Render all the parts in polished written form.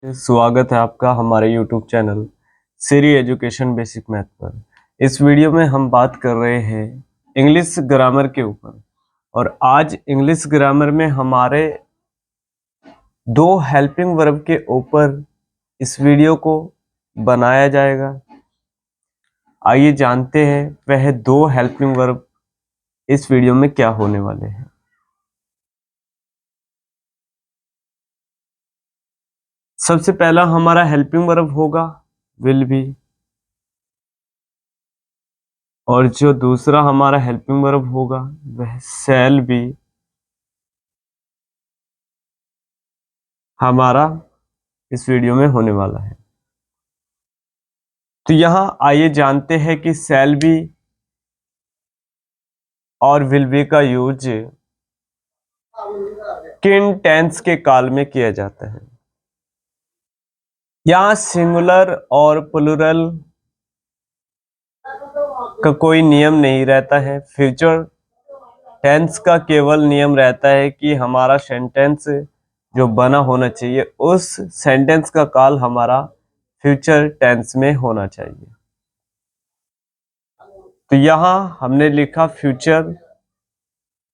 स्वागत है आपका हमारे YouTube चैनल सीरी एजुकेशन बेसिक मैथ पर। इस वीडियो में हम बात कर रहे हैं इंग्लिश ग्रामर के ऊपर और आज इंग्लिश ग्रामर में हमारे दो हेल्पिंग वर्ब के ऊपर इस वीडियो को बनाया जाएगा। आइए जानते हैं वह दो हेल्पिंग वर्ब इस वीडियो में क्या होने वाले हैं। सबसे पहला हमारा हेल्पिंग वर्ब होगा विल बी और जो दूसरा हमारा हेल्पिंग वर्ब होगा वह शैल बी हमारा इस वीडियो में होने वाला है। तो यहां आइए जानते हैं कि शैल बी और विल बी का यूज किन टेंस के काल में किया जाता है। यहां सिंगुलर और प्लुरल का कोई नियम नहीं रहता है। फ्यूचर टेंस का केवल नियम रहता है कि हमारा सेंटेंस जो बना होना चाहिए उस सेंटेंस का काल हमारा फ्यूचर टेंस में होना चाहिए। तो यहां हमने लिखा future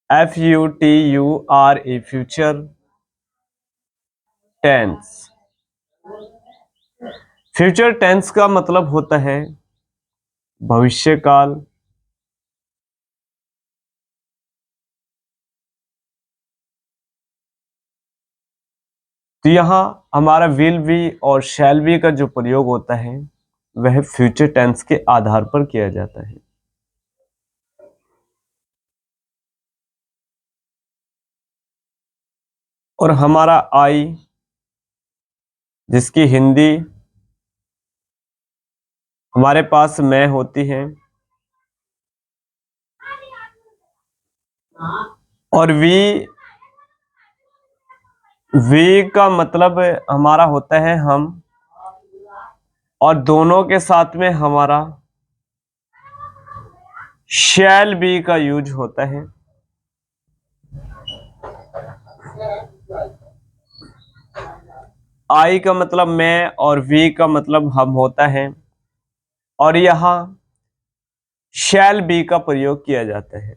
FUTURE future tense. Future tense का मतलब होता है भविष्य काल। तो यहां हमारा विल बी और शैल बी का जो प्रयोग होता है वह फ्यूचर टेंस के आधार पर किया जाता है। और हमारा आई जिसकी हिंदी हमारे पास मैं होती है और वी का मतलब हमारा होता है हम और दोनों के साथ में हमारा शैल बी का यूज होता है। आई का मतलब मैं और वी का मतलब हम होता है और यहां शैल बी का प्रयोग किया जाता है।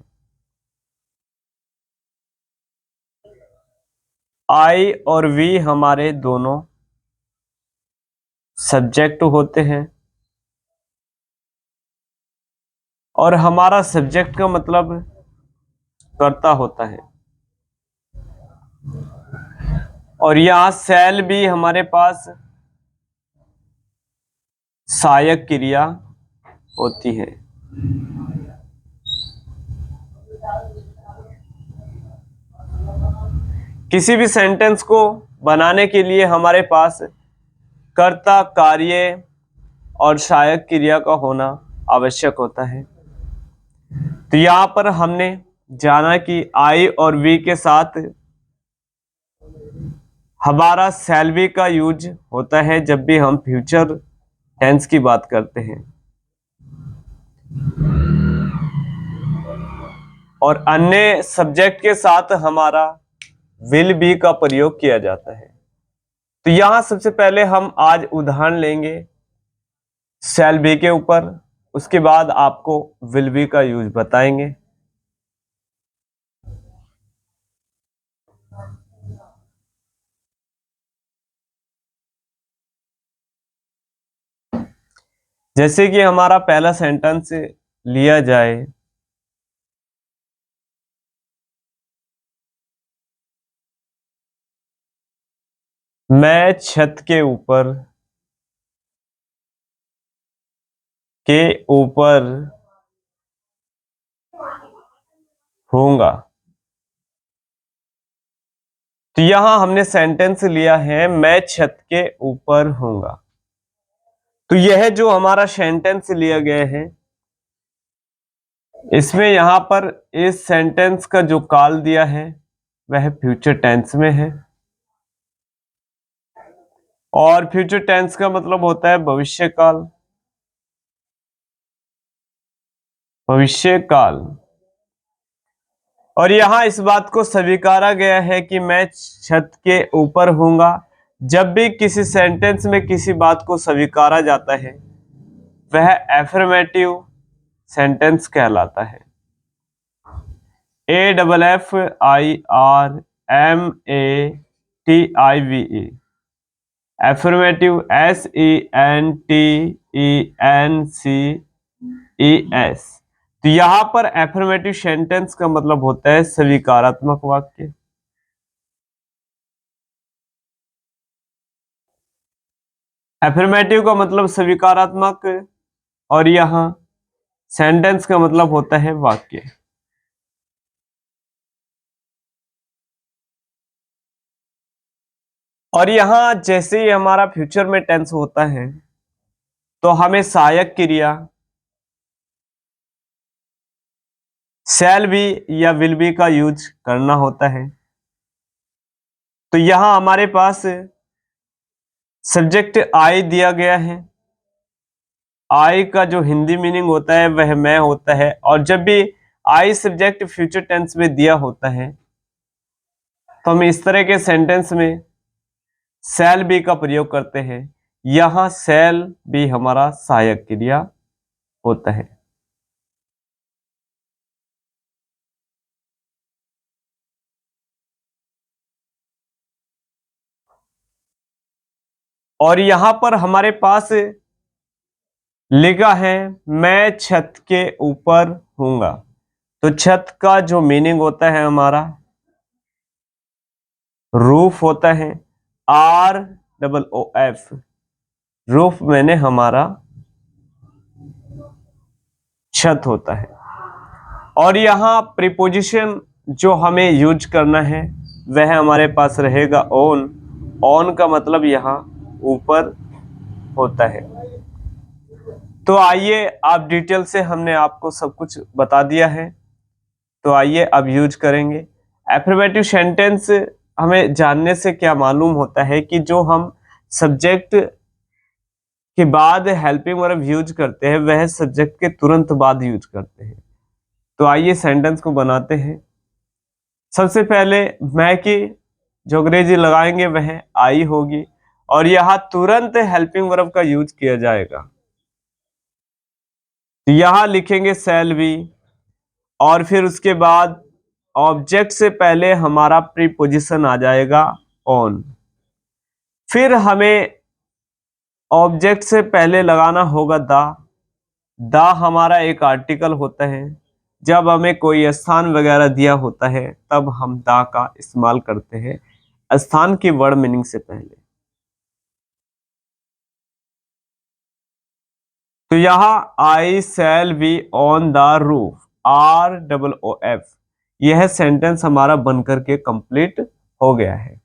आई और वी हमारे दोनों सब्जेक्ट होते हैं और हमारा सब्जेक्ट का मतलब कर्ता होता है और यहां शैल भी हमारे पास सहायक क्रिया होती है। किसी भी सेंटेंस को बनाने के लिए हमारे पास कर्ता कार्य और सहायक क्रिया का होना आवश्यक होता है। तो यहां पर हमने जाना कि आई और वी के साथ हमारा शैल बी का यूज होता है जब भी हम फ्यूचर टेंस की बात करते हैं और अन्य सब्जेक्ट के साथ हमारा विल बी का प्रयोग किया जाता है। तो यहां सबसे पहले हम आज उदाहरण लेंगे शैल बी के ऊपर, उसके बाद आपको विल बी का यूज बताएंगे। जैसे कि हमारा पहला सेंटेंस लिया जाए, मैं छत के ऊपर होऊंगा। तो यहां हमने सेंटेंस लिया है मैं छत के ऊपर होऊंगा। तो यह जो हमारा सेंटेंस लिया गया है इसमें यहां पर इस सेंटेंस का जो काल दिया है वह फ्यूचर टेंस में है और फ्यूचर टेंस का मतलब होता है भविष्य काल। भविष्य काल और यहां इस बात को स्वीकारा गया है कि मैं छत के ऊपर होऊंगा जब भी किसी सेंटेंस में किसी बात को स्वीकारा जाता है वह एफर्मेटिव सेंटेंस कहलाता है। AFFIRMATIVE, affirmative, SENTENCES। तो यहां पर एफर्मेटिव सेंटेंस का मतलब होता है स्वीकारात्मक वाक्य। एफर्मेटिव का मतलब स्वीकारात्मक, और यहां सेंटेंस का मतलब होता है वाक्य। और यहां जैसे ही हमारा फ्यूचर में टेंस होता है तो हमें सहायक क्रिया शैल बी या विल बी का यूज करना होता है। तो यहां हमारे पास सब्जेक्ट आई दिया गया है। आई का जो हिंदी मीनिंग होता है वह मैं होता है, और जब भी आई सब्जेक्ट फ्यूचर टेंस में दिया होता है तो हम इस तरह के सेंटेंस में शैल बी का प्रयोग करते हैं। यहां शैल बी हमारा सहायक क्रिया होता है। और यहां पर हमारे पास लिखा है मैं छत के ऊपर हूंगा। तो छत का जो मीनिंग होता है हमारा रूफ होता है। ROOF, रूफ मैंने हमारा छत होता है। और यहां प्रीपोजिशन जो हमें यूज करना है वह हमारे पास रहेगा ऑन। ऑन का मतलब यहां ऊपर होता है। तो आइए, आप डिटेल से हमने आपको सब कुछ बता दिया है, तो आइए अब यूज करेंगे। एफर्मेटिव सेंटेंस हमें जानने से क्या मालूम होता है कि जो हम सब्जेक्ट के बाद हेल्पिंग वर्ब यूज करते हैं वह सब्जेक्ट के तुरंत बाद यूज करते हैं। तो आइए सेंटेंस को बनाते हैं। सबसे पहले मैं की जो अंग्रेजी लगाएंगे वह आई होगी, और यहां तुरंत हेल्पिंग वर्ब का यूज किया जाएगा। तो यहां लिखेंगे शैल बी, और फिर उसके बाद ऑब्जेक्ट से पहले हमारा प्रीपोजिशन आ जाएगा ऑन। फिर हमें ऑब्जेक्ट से पहले लगाना होगा द हमारा एक आर्टिकल होता है। जब हमें कोई स्थान वगैरह दिया होता है तब हम द का इस्तेमाल करते हैं स्थान की वर्ड मीनिंग से पहले। तो यहां I shall be on the roof, ROOF, यह सेंटेंस हमारा बनकर के कंप्लीट हो गया है।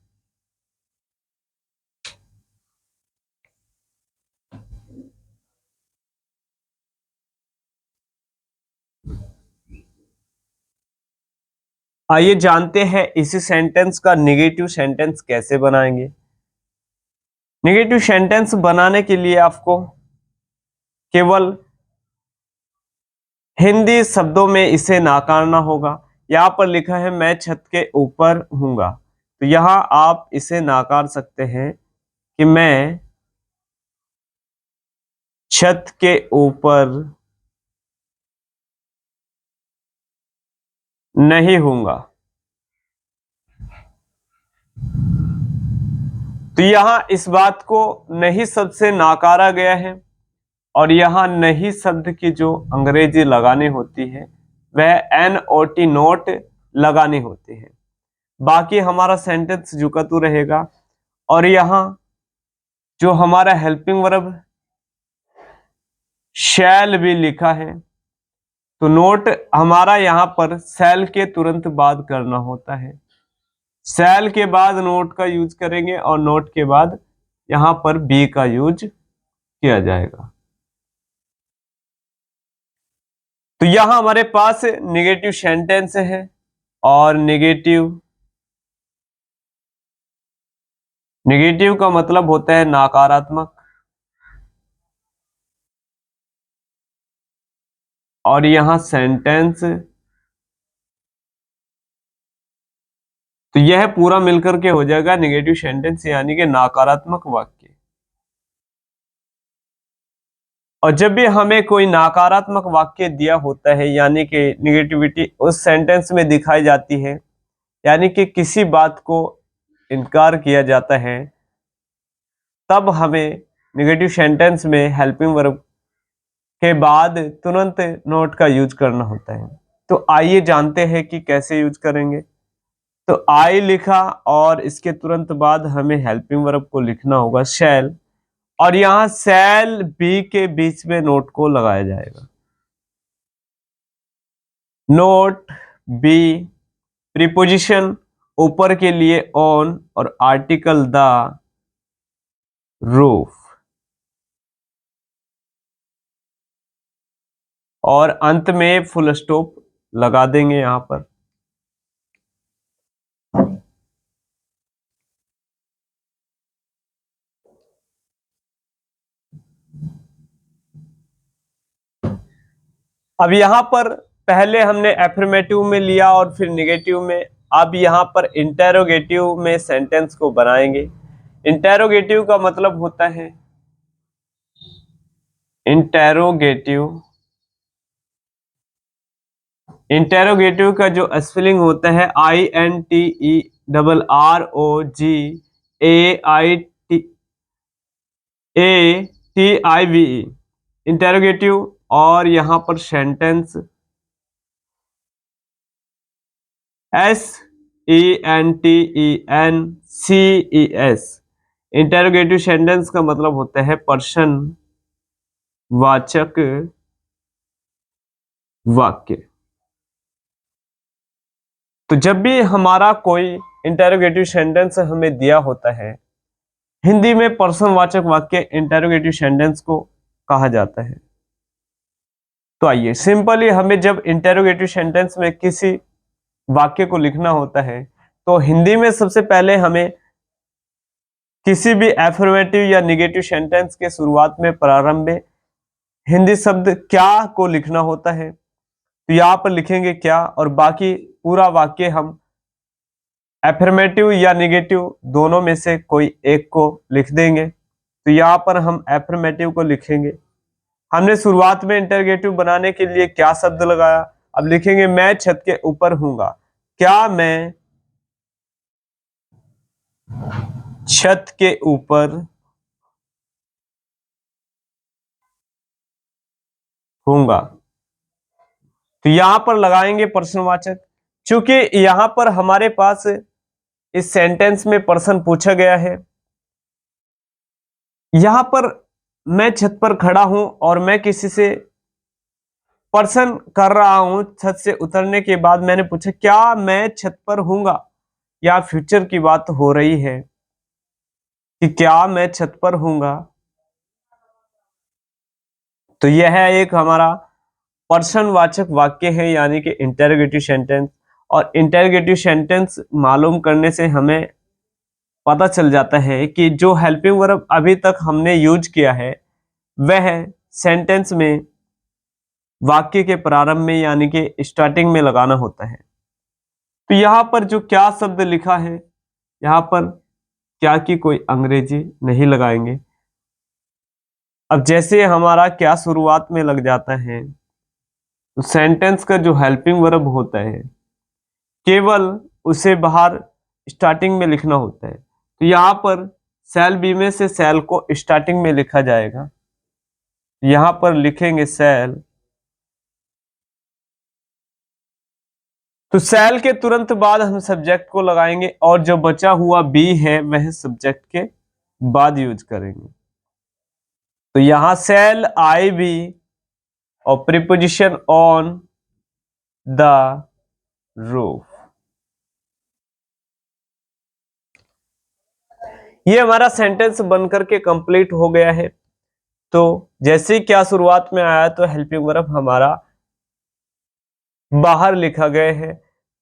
आइए जानते हैं इसी सेंटेंस का नेगेटिव सेंटेंस कैसे बनाएंगे। नेगेटिव सेंटेंस बनाने के लिए आपको केवल हिंदी शब्दों में इसे नाकारना होगा। यहां पर लिखा है मैं छत के ऊपर हूंगा, तो यहां आप इसे नाकार सकते हैं कि मैं छत के ऊपर नहीं हूंगा। तो यहां इस बात को नहीं शब्द से नाकारा गया है, और यहां नहीं शब्द की जो अंग्रेजी लगानी होती है वह NOT नोट लगानी होती है। बाकी हमारा सेंटेंस जो का तू रहेगा। और यहां जो हमारा हेल्पिंग वर्ब शैल भी लिखा है, तो नोट हमारा यहां पर शैल के तुरंत बाद करना होता है। शैल के बाद नोट का यूज करेंगे, और नोट के बाद यहां पर बी का यूज किया जाएगा। तो यहां हमारे पास नेगेटिव सेंटेंस है, और नेगेटिव नेगेटिव का मतलब होता है नकारात्मक। और यहां सेंटेंस तो यह पूरा मिलकर के हो जाएगा निगेटिव सेंटेंस यानी कि नकारात्मक वाक्य। और जब भी हमें कोई नकारात्मक वाक्य दिया होता है यानी कि निगेटिविटी उस सेंटेंस में दिखाई जाती है, यानी कि किसी बात को इनकार किया जाता है, तब हमें निगेटिव सेंटेंस में हेल्पिंग वर्ब के बाद तुरंत नोट का यूज करना होता है। तो आइए जानते हैं कि कैसे यूज करेंगे। तो आई लिखा और इसके तुरंत बाद हमें हेल्पिंग वर्ब को लिखना होगा शैल, और यहां शैल बी के बीच में नोट को लगाया जाएगा। नोट बी प्रीपोजिशन ऊपर के लिए ऑन और आर्टिकल द रूफ, और अंत में फुल स्टॉप लगा देंगे यहां पर। अब यहां पर पहले हमने एफर्मेटिव में लिया और फिर निगेटिव में, अब यहां पर इंटेरोगेटिव में सेंटेंस को बनाएंगे। इंटेरोगेटिव का मतलब होता है इंटेरोगेटिव, इंटेरोगेटिव का जो स्पेलिंग होता है INTERROGAITIVE, इंटेरोगेटिव। और यहां पर सेंटेंस SENTENCES, इंटेरोगेटिव सेंटेंस का मतलब होता है प्रश्न वाचक वाक्य। तो जब भी हमारा कोई इंटेरोगेटिव सेंटेंस हमें दिया होता है, हिंदी में प्रश्नवाचक वाक्य इंटेरोगेटिव सेंटेंस को कहा जाता है। तो आइए सिंपली हमें जब इंटेरोगेटिव सेंटेंस में किसी वाक्य को लिखना होता है, तो हिंदी में सबसे पहले हमें किसी भी एफर्मेटिव या निगेटिव सेंटेंस के शुरुआत में प्रारंभ में हिंदी शब्द क्या को लिखना होता है। तो यहां पर लिखेंगे क्या, और बाकी पूरा वाक्य हम एफर्मेटिव या निगेटिव दोनों में से कोई एक को लिख देंगे। तो यहां पर हम एफर्मेटिव को लिखेंगे। हमने शुरुआत में इंटरगेटिव बनाने के लिए क्या शब्द लगाया, अब लिखेंगे मैं छत के ऊपर हूंगा। क्या मैं छत के ऊपर हूंगा। तो यहां पर लगाएंगे प्रश्नवाचक, क्योंकि यहां पर हमारे पास इस सेंटेंस में पर्सन पूछा गया है। यहां पर मैं छत पर खड़ा हूं और मैं किसी से पर्सन कर रहा हूं, छत से उतरने के बाद मैंने पूछा क्या मैं छत पर हूंगा, या फ्यूचर की बात हो रही है कि क्या मैं छत पर हूंगा। तो यह एक हमारा प्रश्नवाचक वाक्य है यानी कि इंटेरोगेटिव सेंटेंस। और इंटेरोगेटिव सेंटेंस मालूम करने से हमें पता चल जाता है कि जो हेल्पिंग वर्ब अभी तक हमने यूज किया है वह सेंटेंस में वाक्य के प्रारंभ में यानी कि स्टार्टिंग में लगाना होता है। तो यहां पर जो क्या शब्द लिखा है, यहां पर क्या की कोई अंग्रेजी नहीं लगाएंगे। अब जैसे हमारा क्या शुरुआत में लग जाता है, तो सेंटेंस का जो हेल्पिंग वर्ब होता है केवल उसे बाहर स्टार्टिंग में लिखना होता है। तो यहां पर सेल बी में से सेल को स्टार्टिंग में लिखा जाएगा। यहां पर लिखेंगे सेल, तो सेल के तुरंत बाद हम सब्जेक्ट को लगाएंगे और जो बचा हुआ बी है वह सब्जेक्ट के बाद यूज करेंगे। तो यहां सेल आई बी और प्रीपोजिशन ऑन द रूफ। ये हमारा सेंटेंस बनकर के कंप्लीट हो गया है। तो जैसे ही क्या शुरुआत में आया तो हेल्पिंग वर्ब हमारा बाहर लिखा गया है।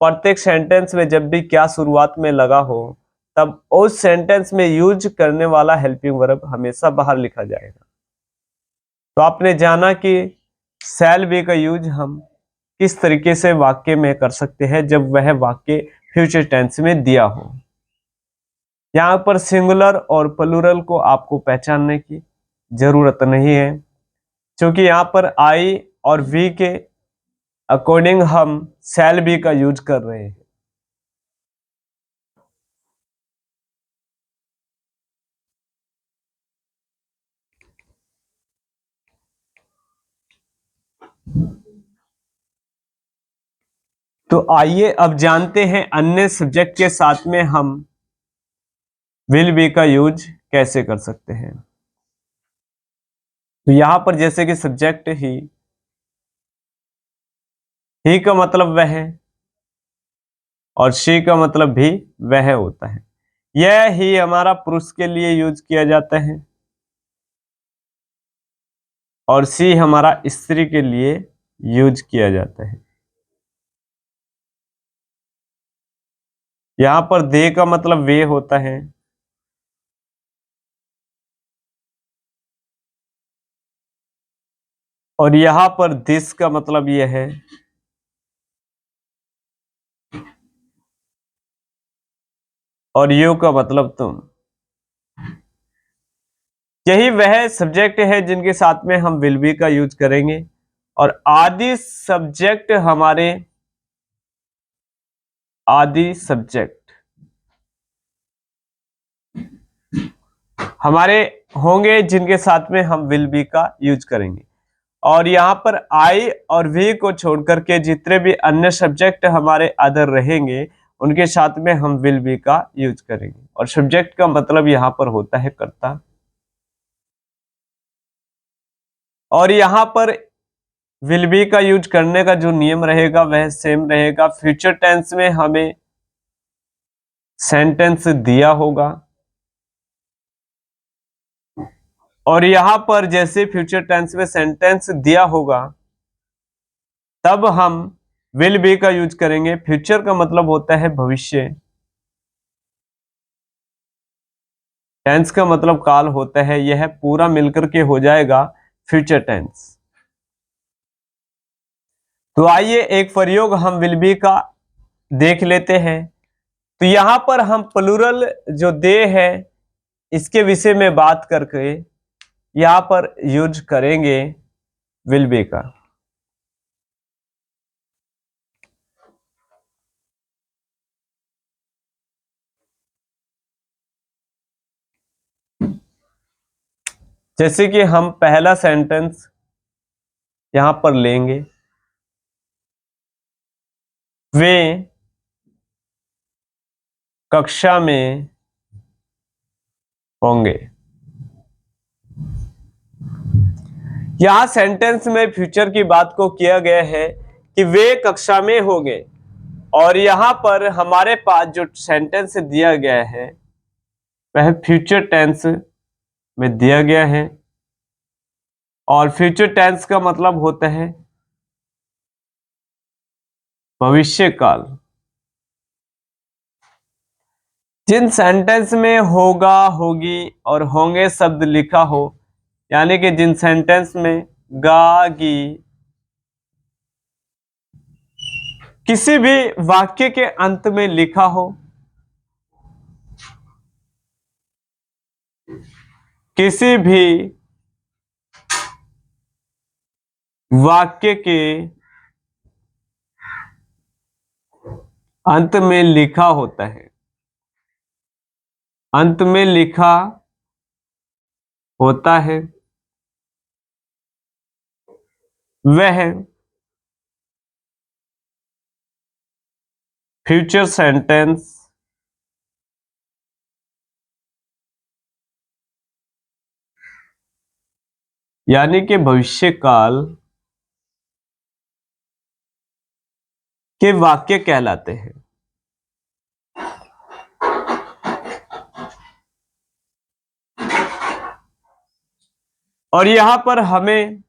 प्रत्येक सेंटेंस में जब भी क्या शुरुआत में लगा हो तब उस सेंटेंस में यूज करने वाला हेल्पिंग वर्ब हमेशा बाहर लिखा जाएगा। तो आपने जाना कि सेल बी का यूज हम किस तरीके से वाक्य में कर सकते हैं जब वह वाक्य फ्यूचर टेंस में दिया हो। यहां पर सिंगुलर और प्लूरल को आपको पहचानने की जरूरत नहीं है, क्योंकि यहां पर आई और वी के अकॉर्डिंग हम शैल बी का यूज कर रहे हैं। तो आइए अब जानते हैं अन्य सब्जेक्ट के साथ में हम विल बी का यूज कैसे कर सकते हैं। तो यहां पर जैसे कि सब्जेक्ट ही का मतलब वह है और शी का मतलब भी वह होता है। यह ही हमारा पुरुष के लिए यूज किया जाता है और सी हमारा स्त्री के लिए यूज किया जाता है। यहां पर दे का मतलब वे होता है और यहां पर दिस का मतलब यह है और यू का मतलब तुम। यही वह सब्जेक्ट है जिनके साथ में हम विल बी का यूज करेंगे और आदि सब्जेक्ट हमारे होंगे जिनके साथ में हम विल बी का यूज करेंगे। और यहां पर आई और वी को छोड़ करके जितने भी अन्य सब्जेक्ट हमारे अदर रहेंगे उनके साथ में हम विल बी का यूज करेंगे। और सब्जेक्ट का मतलब यहां पर होता है कर्ता। और यहां पर विल बी का यूज करने का जो नियम रहेगा वह सेम रहेगा। फ्यूचर टेंस में हमें सेंटेंस दिया होगा और यहां पर जैसे फ्यूचर टेंस में सेंटेंस दिया होगा तब हम विल बी का यूज करेंगे। फ्यूचर का मतलब होता है भविष्य, टेंस का मतलब काल होता है। यह पूरा मिलकर के हो जाएगा फ्यूचर टेंस। तो आइए एक प्रयोग हम विल बी का देख लेते हैं। तो यहां पर हम प्लूरल जो दे है इसके विषय में बात करके यहां पर यूज करेंगे विल बी का। जैसे कि हम पहला सेंटेंस यहां पर लेंगे, वे कक्षा में होंगे। यहां सेंटेंस में फ्यूचर की बात को किया गया है कि वे कक्षा में होंगे और यहां पर हमारे पास जो सेंटेंस दिया गया है वह फ्यूचर टेंस में दिया गया है और फ्यूचर टेंस का मतलब होता है भविष्य काल। जिन सेंटेंस में होगा, होगी और होंगे शब्द लिखा हो, यानी कि जिन सेंटेंस में गा, गी किसी भी वाक्य के अंत में लिखा हो, किसी भी वाक्य के अंत में लिखा होता है, अंत में लिखा होता है वह फ्यूचर सेंटेंस यानी कि भविष्य काल के वाक्य कहलाते हैं। और यहां पर हमें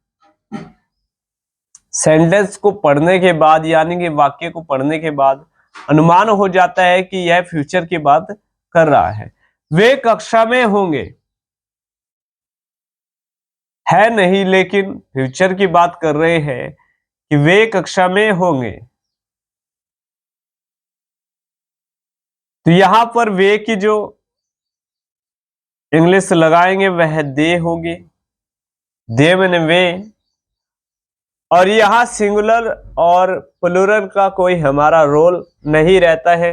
सेंटेंस को पढ़ने के बाद यानी कि वाक्य को पढ़ने के बाद अनुमान हो जाता है कि यह फ्यूचर की बात कर रहा है। वे कक्षा में होंगे है नहीं, लेकिन फ्यूचर की बात कर रहे हैं कि वे कक्षा में होंगे। तो यहां पर वे की जो इंग्लिश लगाएंगे वह दे होगी, दे मैंने वे। और यहां सिंगुलर और प्लूरल का कोई हमारा रोल नहीं रहता है।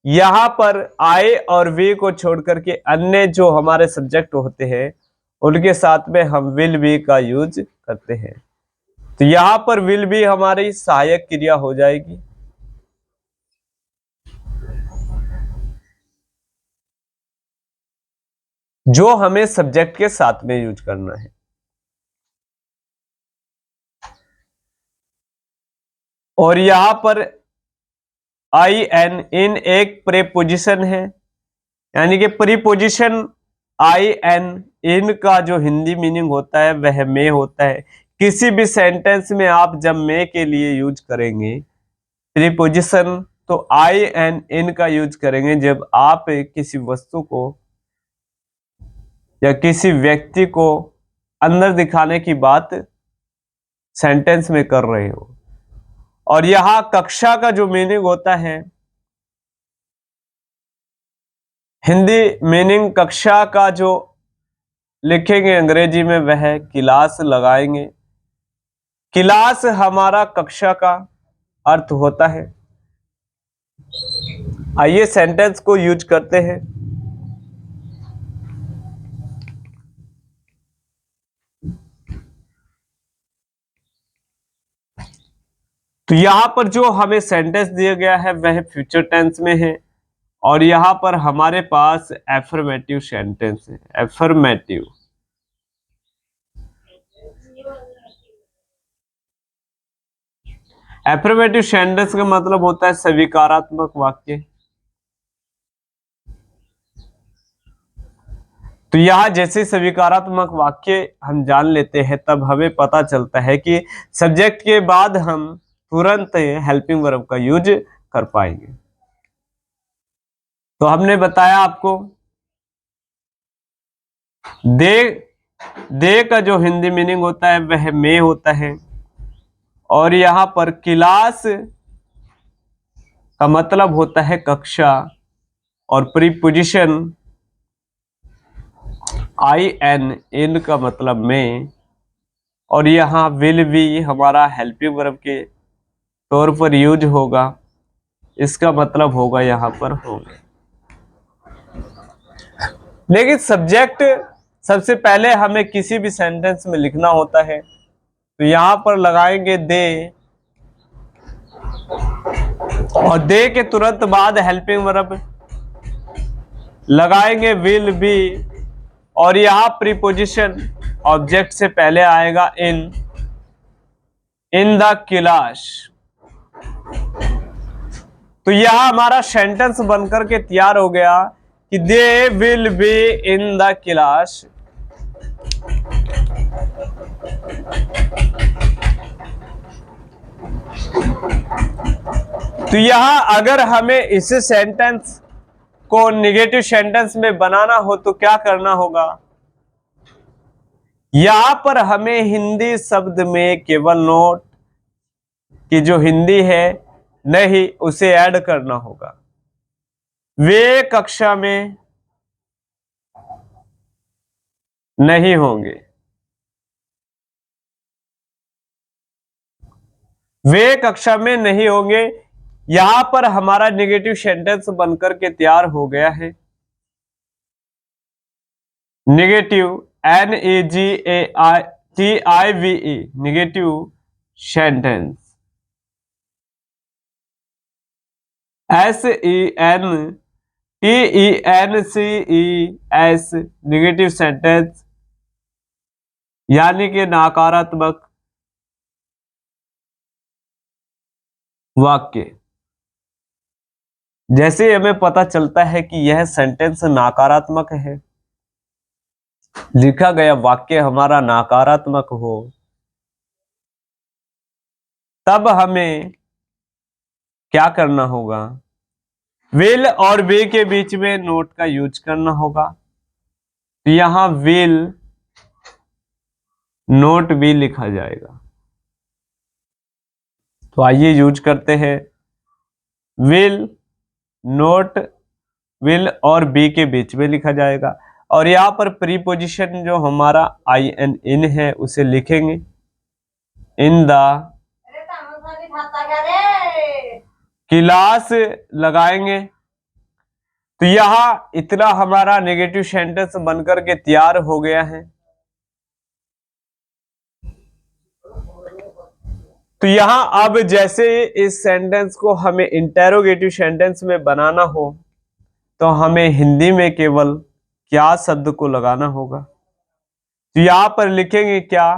यहां पर आई और वी को छोड़ करके अन्य जो हमारे सब्जेक्ट होते हैं उनके साथ में हम विल बी का यूज करते हैं। तो यहां पर विल बी हमारी सहायक क्रिया हो जाएगी। जो हमें सब्जेक्ट के साथ में यूज करना है। और यहां पर आई एन इन एक प्रीपोजिशन है, यानी कि प्रीपोजिशन आई एन इन का जो हिंदी मीनिंग होता है वह में होता है। किसी भी सेंटेंस में आप जब में के लिए यूज करेंगे प्रीपोजिशन, तो आई एन इन का यूज करेंगे जब आप किसी वस्तु को या किसी व्यक्ति को अंदर दिखाने की बात सेंटेंस में कर रहे हो। और यहां कक्षा का जो मीनिंग होता है, हिंदी मीनिंग कक्षा का जो लिखेंगे अंग्रेजी में वह क्लास लगाएंगे। क्लास हमारा कक्षा का अर्थ होता है। आइए सेंटेंस को यूज करते हैं। तो यहां पर जो हमें सेंटेंस दिया गया है वह फ्यूचर टेंस में है और यहां पर हमारे पास एफर्मेटिव सेंटेंस है। एफर्मेटिव एफर्मेटिव सेंटेंस का मतलब होता है स्वीकारात्मक वाक्य। तो यहां जैसे स्वीकारात्मक वाक्य हम जान लेते हैं तब हमें पता चलता है कि सब्जेक्ट के बाद हम तुरंत हेल्पिंग वर्ब का यूज कर पाएंगे। तो हमने बताया आपको दे का जो हिंदी मीनिंग होता है वह में होता है और यहां पर क्लास का मतलब होता है कक्षा और प्रीपोजिशन आई एन इन का मतलब में और यहां विल बी हमारा हेल्पिंग वर्ब के तौर पर यूज होगा। इसका मतलब होगा यहां पर होंगे। लेकिन सब्जेक्ट सबसे पहले हमें किसी भी सेंटेंस में लिखना होता है तो यहां पर लगाएंगे दे और दे के तुरंत बाद हेल्पिंग वर्ब लगाएंगे विल बी और यहां प्रीपोजिशन ऑब्जेक्ट से पहले आएगा इन द क्लास। तो यह हमारा सेंटेंस बनकर के तैयार हो गया कि they will be in the class. तो यहां अगर हमें इस सेंटेंस को निगेटिव सेंटेंस में बनाना हो तो क्या करना होगा? यहां पर हमें हिंदी शब्द में केवल नोट की जो हिंदी है नहीं उसे ऐड करना होगा। वे कक्षा में नहीं होंगे, वे कक्षा में नहीं होंगे। यहां पर हमारा नेगेटिव सेंटेंस बनकर के तैयार हो गया है। Negative NEGATIVE negative sentence SENTENCES negative sentence यानी कि नकारात्मक वाक्य। जैसे हमें पता चलता है कि यह सेंटेंस नकारात्मक है, लिखा गया वाक्य हमारा नकारात्मक हो, तब हमें क्या करना होगा? विल और बी के बीच में नोट का यूज करना होगा। तो यहां विल नोट भी लिखा जाएगा। तो आइए यूज करते हैं। विल नोट विल और बी के बीच में लिखा जाएगा। और यहाँ पर प्रीपोजिशन जो हमारा आई एन इन है उसे लिखेंगे इन द क्लास लगाएंगे। तो यहाँ इतना हमारा नेगेटिव सेंटेंस बनकर के तैयार हो गया है। तो यहाँ अब जैसे इस सेंटेंस को हमें इंटेरोगेटिव सेंटेंस में बनाना हो तो हमें हिंदी में केवल क्या शब्द को लगाना होगा। तो यहाँ पर लिखेंगे क्या।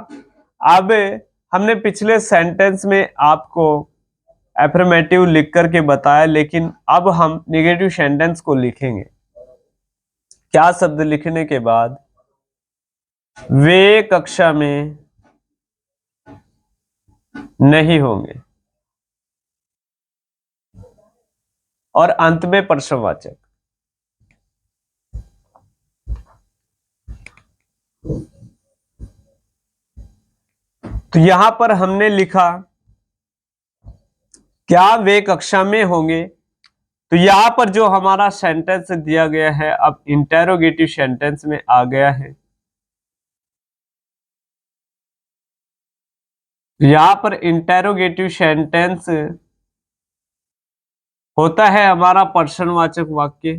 अब हमने पिछले सेंटेंस में आपको एफर्मेटिव लिख करके बताया, लेकिन अब हम नेगेटिव सेंटेंस को लिखेंगे। क्या शब्द लिखने के बाद वे कक्षा में नहीं होंगे और अंत में प्रश्नवाचक। तो यहां पर हमने लिखा क्या वे कक्षा में होंगे। तो यहां पर जो हमारा सेंटेंस दिया गया है अब इंटेरोगेटिव सेंटेंस में आ गया है। यहां पर इंटेरोगेटिव सेंटेंस होता है हमारा प्रश्नवाचक वाक्य।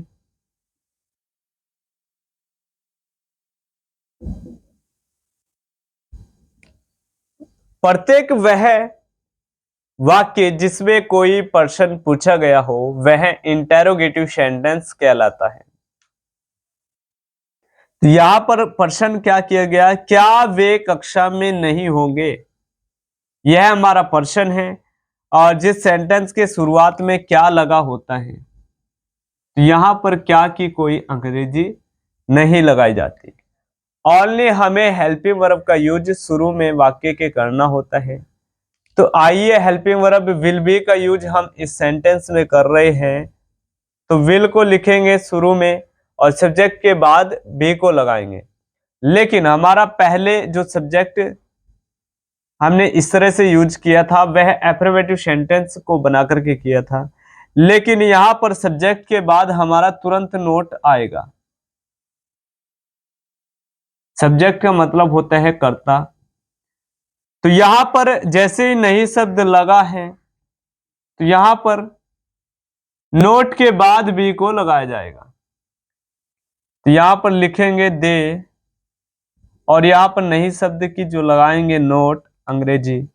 प्रत्येक वह वाक्य जिसमें कोई प्रश्न पूछा गया हो वह इंटेरोगेटिव सेंटेंस कहलाता है। तो यहां पर प्रश्न क्या किया गया, क्या वे कक्षा में नहीं होंगे, यह हमारा प्रश्न है। और जिस सेंटेंस के शुरुआत में क्या लगा होता है तो यहां पर क्या की कोई अंग्रेजी नहीं लगाई जाती। ओनली हमें हेल्पिंग वर्ब का यूज शुरू में वाक्य के करना होता है। तो आइए हेल्पिंग वर्ब विल बी का यूज हम इस सेंटेंस में कर रहे हैं। तो विल को लिखेंगे शुरू में और सब्जेक्ट के बाद बी को लगाएंगे। लेकिन हमारा पहले जो सब्जेक्ट हमने इस तरह से यूज किया था वह एफर्मेटिव सेंटेंस को बना करके किया था, लेकिन यहां पर सब्जेक्ट के बाद हमारा तुरंत नोट आएगा। सब्जेक्ट का मतलब होता है कर्ता। तो यहां पर जैसे ही नहीं शब्द लगा है तो यहां पर नोट के बाद बी को लगाया जाएगा। तो यहां पर लिखेंगे दे और यहां पर नहीं शब्द की जो लगाएंगे नोट अंग्रेजी,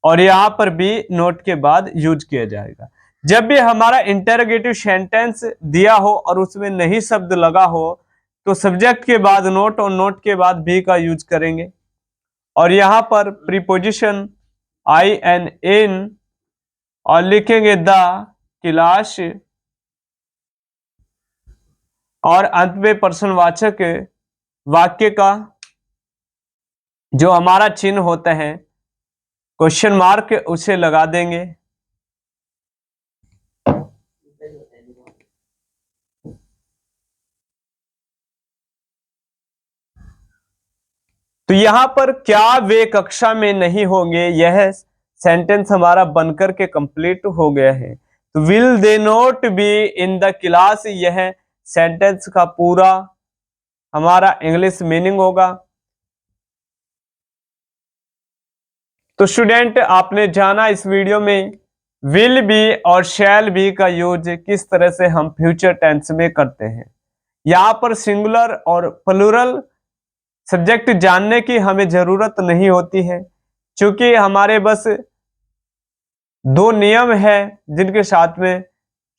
और यहां पर भी नोट के बाद यूज किया जाएगा। जब भी हमारा इंटेरोगेटिव सेंटेंस दिया हो और उसमें नहीं शब्द लगा हो तो सब्जेक्ट के बाद नोट और नोट के बाद भी का यूज करेंगे। और यहां पर प्रीपोजिशन आई एन इन और लिखेंगे द क्लास और अंत में प्रश्नवाचक वाक्य का जो हमारा चिन्ह होता है क्वेश्चन मार्क उसे लगा देंगे। तो यहां पर क्या वे कक्षा में नहीं होंगे, यह सेंटेंस हमारा बनकर के कंप्लीट हो गया है। तो will they not be in the class, यह सेंटेंस का पूरा हमारा इंग्लिश मीनिंग होगा। तो स्टूडेंट आपने जाना इस वीडियो में विल बी और शैल बी का यूज किस तरह से हम फ्यूचर टेंस में करते हैं। यहां पर सिंगुलर और प्लूरल सब्जेक्ट जानने की हमें जरूरत नहीं होती है, क्योंकि हमारे बस दो नियम है जिनके साथ में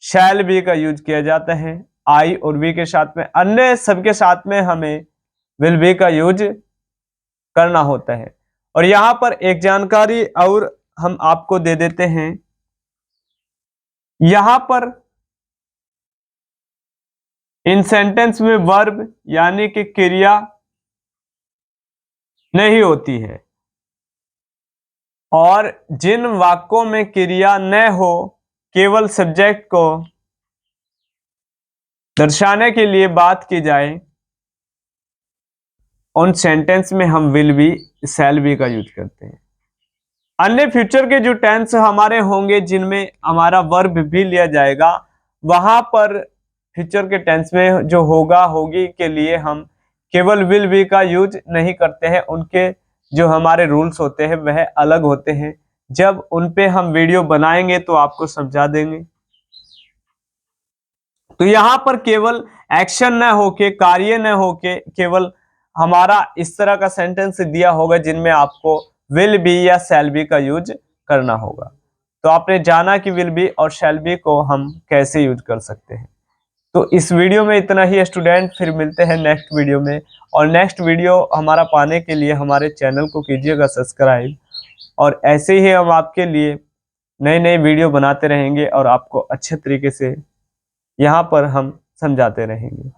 शैल बी का यूज किया जाता है, आई और वी के साथ में। अन्य सबके साथ में हमें विल बी का यूज करना होता है। और यहां पर एक जानकारी और हम आपको दे देते हैं। यहां पर इन सेंटेंस में वर्ब यानी कि क्रिया नहीं होती है, और जिन वाक्यों में क्रिया न हो केवल सब्जेक्ट को दर्शाने के लिए बात की जाए उन सेंटेंस में हम विल बी शैल बी का यूज करते हैं। अन्य फ्यूचर के जो टेंस हमारे होंगे जिनमें हमारा वर्ब भी लिया जाएगा वहां पर फ्यूचर के टेंस में जो होगा होगी के लिए हम केवल विल बी का यूज नहीं करते हैं। उनके जो हमारे रूल्स होते हैं वह अलग होते हैं। जब उन पे हम वीडियो बनाएंगे तो आपको समझा देंगे। तो यहाँ पर केवल एक्शन न होके, कार्य न होके, केवल हमारा इस तरह का सेंटेंस दिया होगा जिनमें आपको विल बी या शैल बी का यूज करना होगा। तो आपने जाना कि विल बी और शैल बी को हम कैसे यूज कर सकते हैं। तो इस वीडियो में इतना ही स्टूडेंट, फिर मिलते हैं नेक्स्ट वीडियो में। और नेक्स्ट वीडियो हमारा पाने के लिए हमारे चैनल को कीजिएगा सब्सक्राइब, और ऐसे ही हम आपके लिए नए नए वीडियो बनाते रहेंगे और आपको अच्छे तरीके से यहाँ पर हम समझाते रहेंगे।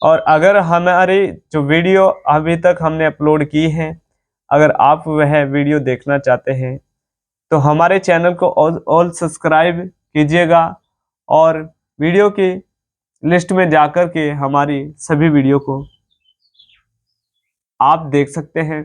और अगर हमारी जो वीडियो अभी तक हमने अपलोड की है, अगर आप वह वीडियो देखना चाहते हैं तो हमारे चैनल को ऑल सब्सक्राइब कीजिएगा, और वीडियो की लिस्ट में जाकर के हमारी सभी वीडियो को आप देख सकते हैं।